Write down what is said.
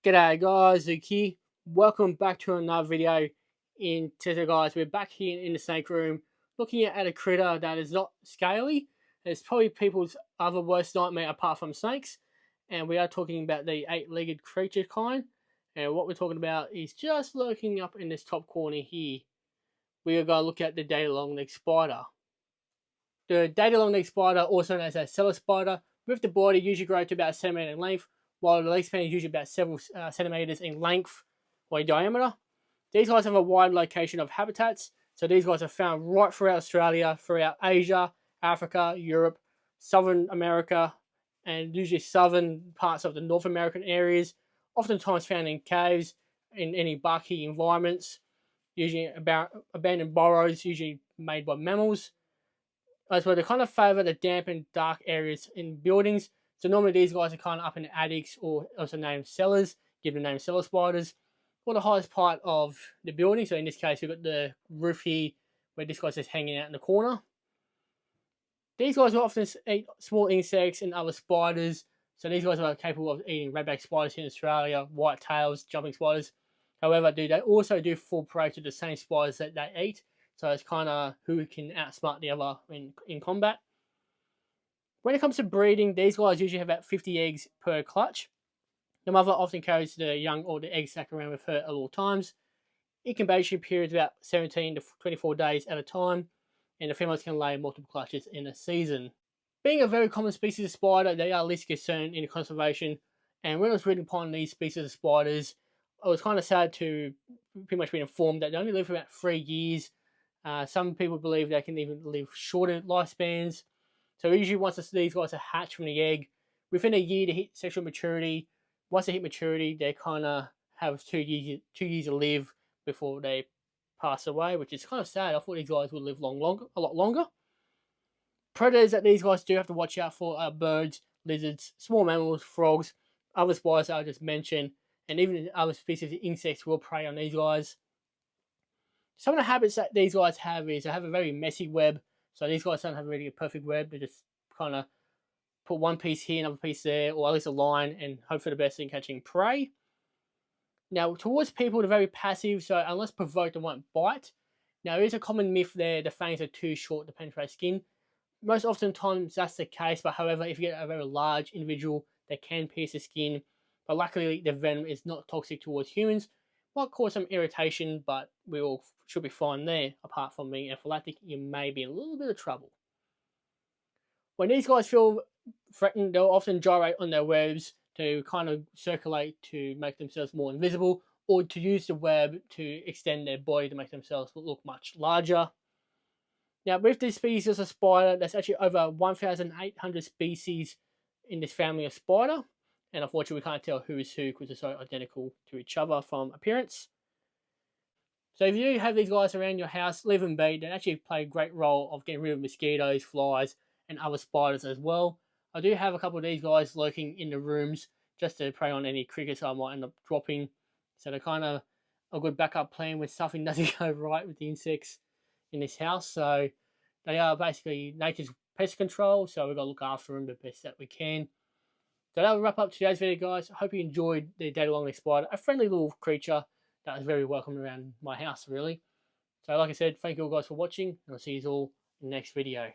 G'day guys, Luke here. Welcome back to another video. In today guys, we're back here in the snake room looking at a critter that is not scaly. It's probably people's other worst nightmare apart from snakes. And we are talking about the eight-legged creature kind. And what we're talking about is just lurking up in this top corner here. We are going to look at the data long-necked spider. The data long-necked spider, also known as a cellar spider, with the body usually grow to about a centimeter in length, while the leg span is usually about several centimeters in length or in diameter. These guys have a wide location of habitats, so these guys are found right throughout Australia, throughout Asia, Africa, Europe, Southern America, and usually southern parts of the North American areas, oftentimes found in caves, in any barky environments, usually abandoned burrows, usually made by mammals. As well, they kind of favour the damp and dark areas in buildings. So normally these guys are kind of up in the attics, or also named cellars, given the name cellar spiders, or the highest part of the building. So in this case, we've got the roof here, where this guy's just hanging out in the corner. These guys will often eat small insects and other spiders. So these guys are capable of eating redback spiders in Australia, white tails, jumping spiders. However, they also do fall prey to the same spiders that they eat. So it's kind of who can outsmart the other in combat. When it comes to breeding, these guys usually have about 50 eggs per clutch. The mother often carries the young or the egg sac around with her at all times. Incubation period is about 17 to 24 days at a time, and the females can lay multiple clutches in a season. Being a very common species of spider, they are least concerned in conservation, and when I was reading upon these species of spiders, I was kind of sad to pretty much be informed that they only live for about 3 years. Some people believe they can even live shorter lifespans. So usually once these guys are hatched from the egg, within a year to hit sexual maturity. Once they hit maturity, they kind of have 2 years to live before they pass away, which is kind of sad. I thought these guys would live a lot longer. Predators that these guys do have to watch out for are birds, lizards, small mammals, frogs, other spiders that I just mentioned, and even other species of insects will prey on these guys. Some of the habits that these guys have is they have a very messy web. So these guys don't have really a perfect web. They just kind of put one piece here, another piece there, or at least a line, and hope for the best in catching prey. Now, towards people, they're very passive, so unless provoked, they won't bite. Now, there is a common myth there, the fangs are too short to penetrate skin. Most often times that's the case, but however, if you get a very large individual, they can pierce the skin. But luckily, the venom is not toxic towards humans. Might cause some irritation, but we all should be fine there. Apart from being anaphylactic, you may be in a little bit of trouble. When these guys feel threatened, they'll often gyrate on their webs to kind of circulate to make themselves more invisible, or to use the web to extend their body to make themselves look much larger. Now, with this species of spider, there's actually over 1,800 species in this family of spider. And unfortunately, we can't tell who is who because they're so identical to each other from appearance. So if you have these guys around your house, leave them be. They actually play a great role of getting rid of mosquitoes, flies, and other spiders as well. I do have a couple of these guys lurking in the rooms just to prey on any crickets I might end up dropping. So they're kind of a good backup plan when something doesn't go right with the insects in this house. So they are basically nature's pest control. So we've got to look after them the best that we can. So that will wrap up today's video, guys. I hope you enjoyed the data long-necked spider, a friendly little creature that was very welcome around my house, really. So like I said, thank you all guys for watching, and I'll see you all in the next video.